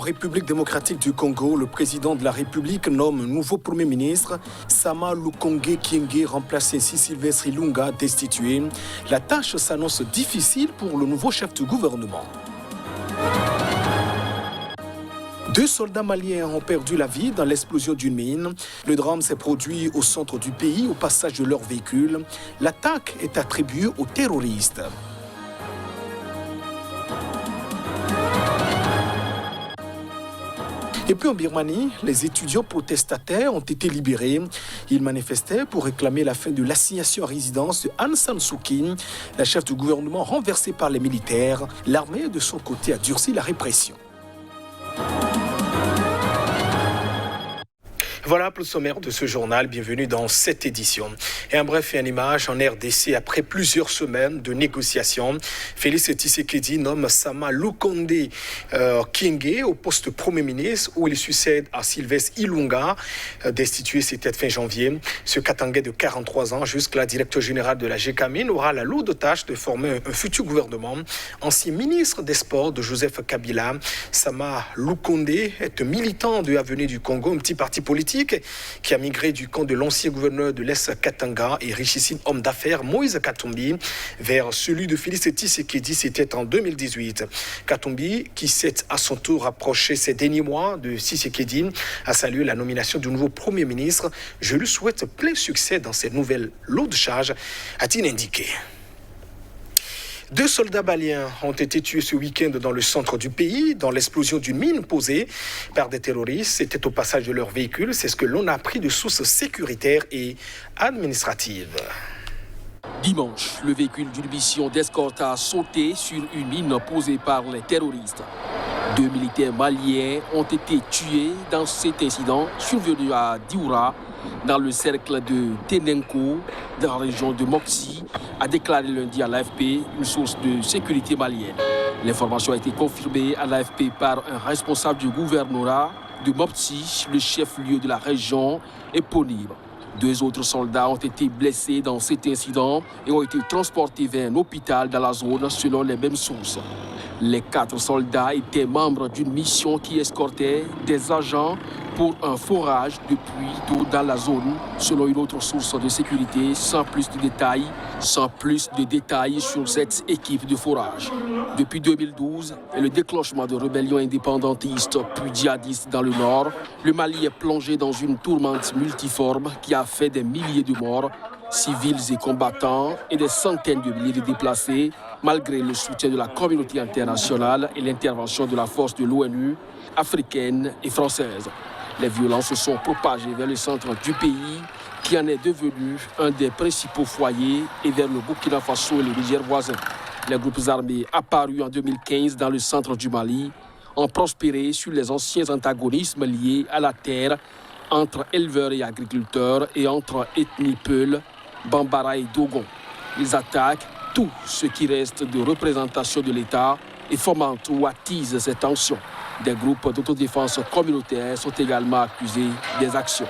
République démocratique du Congo, le président de la République nomme un nouveau Premier ministre. Sama Lukonde Kyenge remplace ainsi Sylvestre Ilunga, destitué. La tâche s'annonce difficile pour le nouveau chef du gouvernement. 2 soldats maliens ont perdu la vie dans l'explosion d'une mine. Le drame s'est produit au centre du pays, au passage de leur véhicule. L'attaque est attribuée aux terroristes. Et puis en Birmanie, les étudiants protestataires ont été libérés. Ils manifestaient pour réclamer la fin de l'assignation à résidence de Aung San Suu Kyi, la chef du gouvernement renversée par les militaires. L'armée, de son côté, a durci la répression. Voilà pour le sommaire de ce journal. Bienvenue dans cette édition. Et un bref et une image en RDC après plusieurs semaines de négociations. Félix Tshisekedi nomme Sama Lukonde Kyenge au poste Premier ministre où il succède à Sylvestre Ilunga, destitué c'était fin janvier. Ce Katangais de 43 ans, jusque-là directeur général de la GECAMIN, aura la lourde tâche de former un futur gouvernement. Ancien ministre des Sports de Joseph Kabila, Sama Lukonde est un militant de Avenir du Congo, un petit parti politique qui a migré du camp de l'ancien gouverneur de l'Est Katanga et richissime homme d'affaires Moïse Katumbi vers celui de Félix Tshisekedi, c'était en 2018. Katumbi, qui s'est à son tour rapproché ces derniers mois de Tshisekedi, a salué la nomination du nouveau Premier ministre. Je lui souhaite plein succès dans cette nouvelle lourde charge, a-t-il indiqué. 2 soldats maliens ont été tués ce week-end dans le centre du pays, dans l'explosion d'une mine posée par des terroristes. C'était au passage de leur véhicule. C'est ce que l'on a appris de sources sécuritaires et administratives. Dimanche, le véhicule d'une mission d'escorte a sauté sur une mine posée par les terroristes. 2 militaires maliens ont été tués dans cet incident survenu à Dioura, dans le cercle de Tenenko, dans la région de Mopti, a déclaré lundi à l'AFP une source de sécurité malienne. L'information a été confirmée à l'AFP par un responsable du gouvernorat de Mopti, le chef-lieu de la région éponyme. 2 autres soldats ont été blessés dans cet incident et ont été transportés vers un hôpital dans la zone selon les mêmes sources. Les 4 soldats étaient membres d'une mission qui escortait des agents pour un forage de puits d'eau dans la zone, selon une autre source de sécurité, sans plus de détails sur cette équipe de forage. Depuis 2012 et le déclenchement de rébellions indépendantistes puis djihadistes dans le nord, le Mali est plongé dans une tourmente multiforme qui a fait des milliers de morts, civils et combattants, et des centaines de milliers de déplacés, malgré le soutien de la communauté internationale et l'intervention de la force de l'ONU, africaine et française. Les violences se sont propagées vers le centre du pays, qui en est devenu un des principaux foyers, et vers le Burkina Faso et le Niger voisin. Les groupes armés apparus en 2015 dans le centre du Mali ont prospéré sur les anciens antagonismes liés à la terre entre éleveurs et agriculteurs et entre ethnies Peul, Bambara et Dogon. Ils attaquent tout ce qui reste de représentation de l'État et fomentent ou attisent ces tensions. Des groupes d'autodéfense communautaires sont également accusés des actions.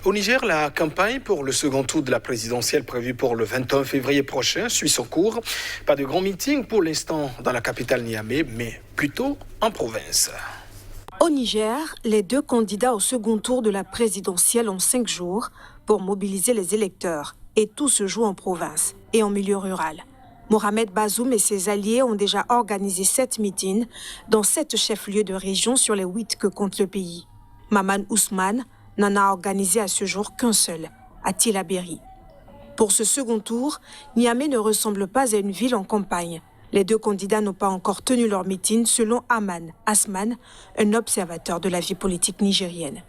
Au Niger, la campagne pour le second tour de la présidentielle prévue pour le 21 février prochain suit son cours. Pas de grands meetings pour l'instant dans la capitale Niamey, mais plutôt en province. Au Niger, les 2 candidats au second tour de la présidentielle ont 5 jours pour mobiliser les électeurs. Et tout se joue en province et en milieu rural. Mohamed Bazoum et ses alliés ont déjà organisé 7 meetings dans 7 chefs-lieux de région sur les 8 que compte le pays. Maman Ousmane n'en a organisé à ce jour qu'un seul, à Tillabéri. Pour ce second tour, Niamey ne ressemble pas à une ville en campagne. Les 2 candidats n'ont pas encore tenu leur meeting selon Aman Asman, un observateur de la vie politique nigérienne.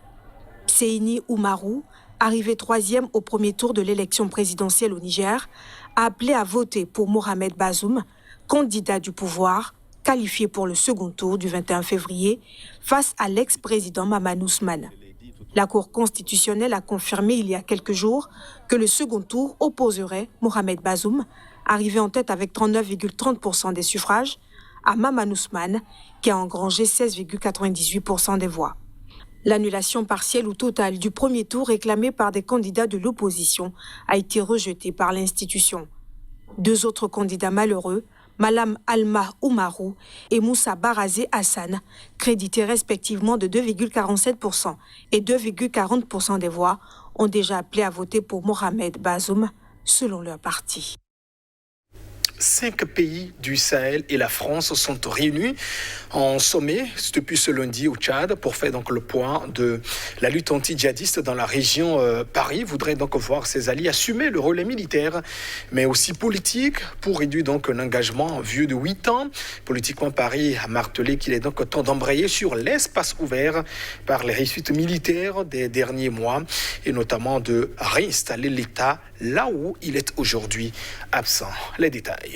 Seini Oumarou, arrivé 3e au premier tour de l'élection présidentielle au Niger, a appelé à voter pour Mohamed Bazoum, candidat du pouvoir, qualifié pour le second tour du 21 février, face à l'ex-président Maman Ousmane. La Cour constitutionnelle a confirmé il y a quelques jours que le second tour opposerait Mohamed Bazoum, arrivé en tête avec 39,30% des suffrages, à Maman Ousmane, qui a engrangé 16,98% des voix. L'annulation partielle ou totale du premier tour réclamée par des candidats de l'opposition a été rejetée par l'institution. 2 autres candidats malheureux, Malam Alma Oumarou et Moussa Barazé Hassan, crédités respectivement de 2,47% et 2,40% des voix, ont déjà appelé à voter pour Mohamed Bazoum, selon leur parti. 5 pays du Sahel et la France sont réunis en sommet depuis ce lundi au Tchad pour faire donc le point de la lutte anti-djihadiste dans la région. Paris voudrait donc voir ses alliés assumer le relais militaire, mais aussi politique pour réduire donc un engagement vieux de 8 ans. Politiquement, Paris a martelé qu'il est donc temps d'embrayer sur l'espace ouvert par les réussites militaires des derniers mois et notamment de réinstaller l'État là où il est aujourd'hui absent. Les détails.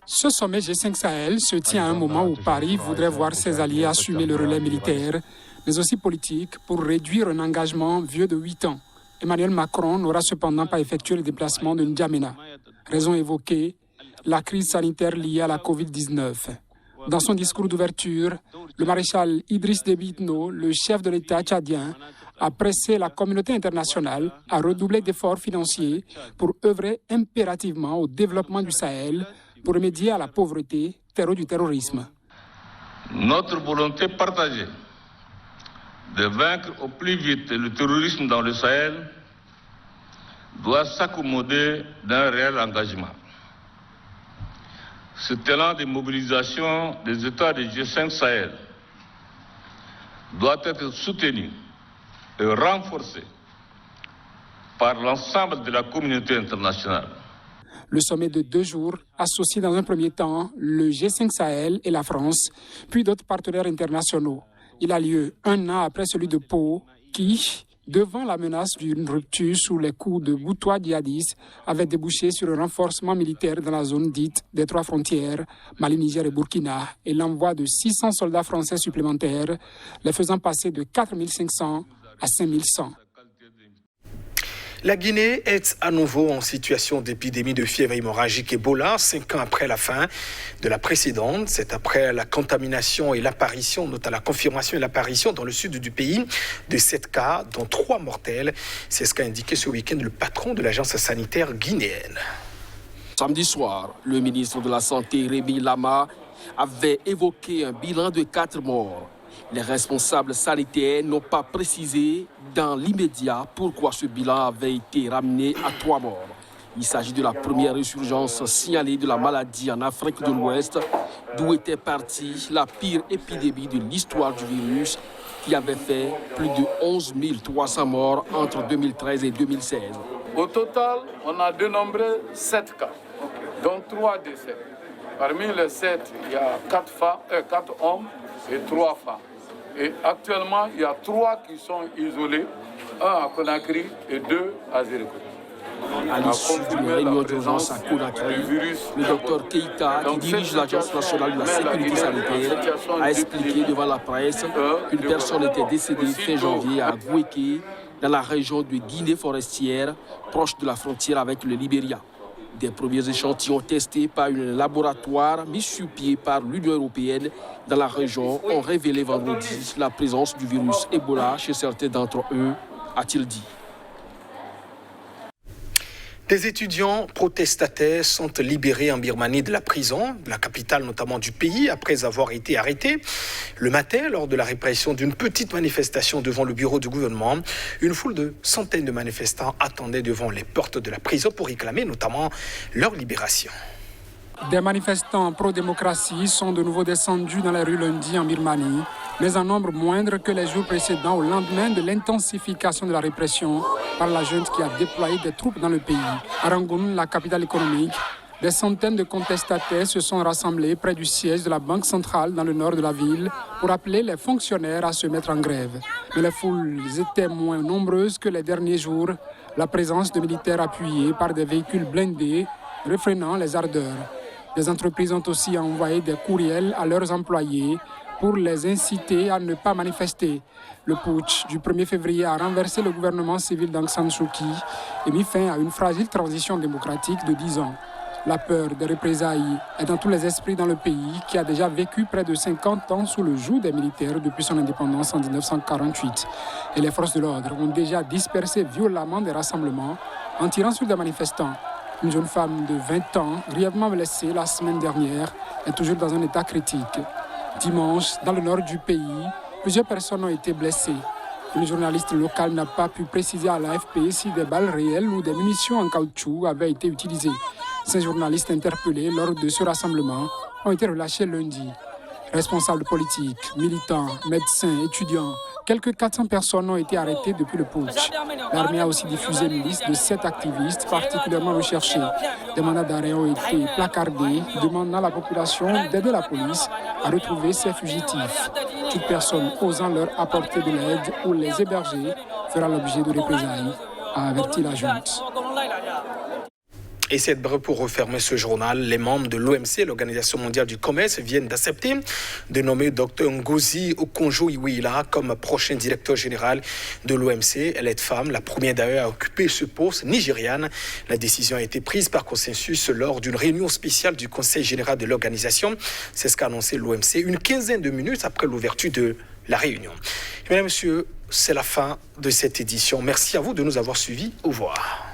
Ce sommet G5 Sahel se tient à un moment où Paris voudrait voir ses alliés assumer le relais militaire, mais aussi politique, pour réduire un engagement vieux de 8 ans. Emmanuel Macron n'aura cependant pas effectué le déplacement de N'Djamena. Raison évoquée, la crise sanitaire liée à la Covid-19. Dans son discours d'ouverture, le maréchal Idriss Déby Itno, le chef de l'État tchadien, a pressé la communauté internationale à redoubler d'efforts financiers pour œuvrer impérativement au développement du Sahel, pour remédier à la pauvreté, terreau du terrorisme. Notre volonté partagée de vaincre au plus vite le terrorisme dans le Sahel doit s'accommoder d'un réel engagement. Ce talent de mobilisation des États du G5 Sahel doit être soutenu et renforcé par l'ensemble de la communauté internationale. Le sommet de 2 jours associe dans un premier temps le G5 Sahel et la France, puis d'autres partenaires internationaux. Il a lieu 1 an après celui de Pau, qui, devant la menace d'une rupture sous les coups de boutoir djihadistes, avait débouché sur un renforcement militaire dans la zone dite des 3 frontières, Mali, Niger et Burkina, et l'envoi de 600 soldats français supplémentaires, les faisant passer de 4500 à 5100. La Guinée est à nouveau en situation d'épidémie de fièvre hémorragique Ebola, 5 ans après la fin de la précédente. C'est après la contamination et l'apparition, notamment la confirmation et l'apparition dans le sud du pays de 7 cas, dont 3 mortels. C'est ce qu'a indiqué ce week-end le patron de l'agence sanitaire guinéenne. Samedi soir, le ministre de la Santé, Rémi Lama, avait évoqué un bilan de 4 morts. Les responsables sanitaires n'ont pas précisé dans l'immédiat pourquoi ce bilan avait été ramené à 3 morts. Il s'agit de la première résurgence signalée de la maladie en Afrique de l'Ouest, d'où était partie la pire épidémie de l'histoire du virus, qui avait fait plus de 11 300 morts entre 2013 et 2016. Au total, on a dénombré 7 cas, dont 3 décès. Parmi les 7, il y a 4 hommes et 3 femmes. Et actuellement, il y a 3 qui sont isolés, 1 à Conakry et 2 à Zéréko. À l'issue d'une réunion d'urgence à Conakry, le docteur Keïta, qui dirige l'Agence nationale de la sécurité sanitaire, a expliqué devant la presse qu'une personne était décédée fin janvier à Gouéké, dans la région de Guinée forestière, proche de la frontière avec le Libéria. Des premiers échantillons testés par un laboratoire mis sur pied par l'Union européenne dans la région ont révélé vendredi la présence du virus Ebola chez certains d'entre eux, a-t-il dit. Des étudiants protestataires sont libérés en Birmanie de la prison, la capitale notamment du pays, après avoir été arrêtés le matin lors de la répression d'une petite manifestation devant le bureau du gouvernement. Une foule de centaines de manifestants attendaient devant les portes de la prison pour réclamer notamment leur libération. Des manifestants pro-démocratie sont de nouveau descendus dans les rues lundi en Birmanie, mais en nombre moindre que les jours précédents au lendemain de l'intensification de la répression par la junte qui a déployé des troupes dans le pays. À Rangoon, la capitale économique, des centaines de contestataires se sont rassemblés près du siège de la Banque centrale dans le nord de la ville pour appeler les fonctionnaires à se mettre en grève. Mais les foules étaient moins nombreuses que les derniers jours, la présence de militaires appuyés par des véhicules blindés réfrénant les ardeurs. Les entreprises ont aussi envoyé des courriels à leurs employés pour les inciter à ne pas manifester. Le putsch du 1er février a renversé le gouvernement civil d'Aung San Suu Kyi et mis fin à une fragile transition démocratique de 10 ans. La peur des représailles est dans tous les esprits dans le pays qui a déjà vécu près de 50 ans sous le joug des militaires depuis son indépendance en 1948. Et les forces de l'ordre ont déjà dispersé violemment des rassemblements en tirant sur des manifestants. Une jeune femme de 20 ans, grièvement blessée la semaine dernière, est toujours dans un état critique. Dimanche, dans le nord du pays, plusieurs personnes ont été blessées. Une journaliste locale n'a pas pu préciser à l'AFP si des balles réelles ou des munitions en caoutchouc avaient été utilisées. Ces journalistes interpellés lors de ce rassemblement ont été relâchés lundi. Responsables politiques, militants, médecins, étudiants, quelques 400 personnes ont été arrêtées depuis le putsch. L'armée a aussi diffusé une liste de 7 activistes particulièrement recherchés. Des mandats d'arrêt ont été placardés, demandant à la population d'aider la police à retrouver ces fugitifs. Toute personne osant leur apporter de l'aide ou les héberger fera l'objet de représailles, a averti la junte. Et c'est vrai pour refermer ce journal. Les membres de l'OMC, l'Organisation mondiale du commerce, viennent d'accepter de nommer Dr Ngozi Okonjo-Iweala comme prochain directeur général de l'OMC. Elle est femme, la première d'ailleurs à occuper ce poste nigériane. La décision a été prise par consensus lors d'une réunion spéciale du Conseil général de l'organisation. C'est ce qu'a annoncé l'OMC une quinzaine de minutes après l'ouverture de la réunion. Mesdames et messieurs, c'est la fin de cette édition. Merci à vous de nous avoir suivis. Au revoir.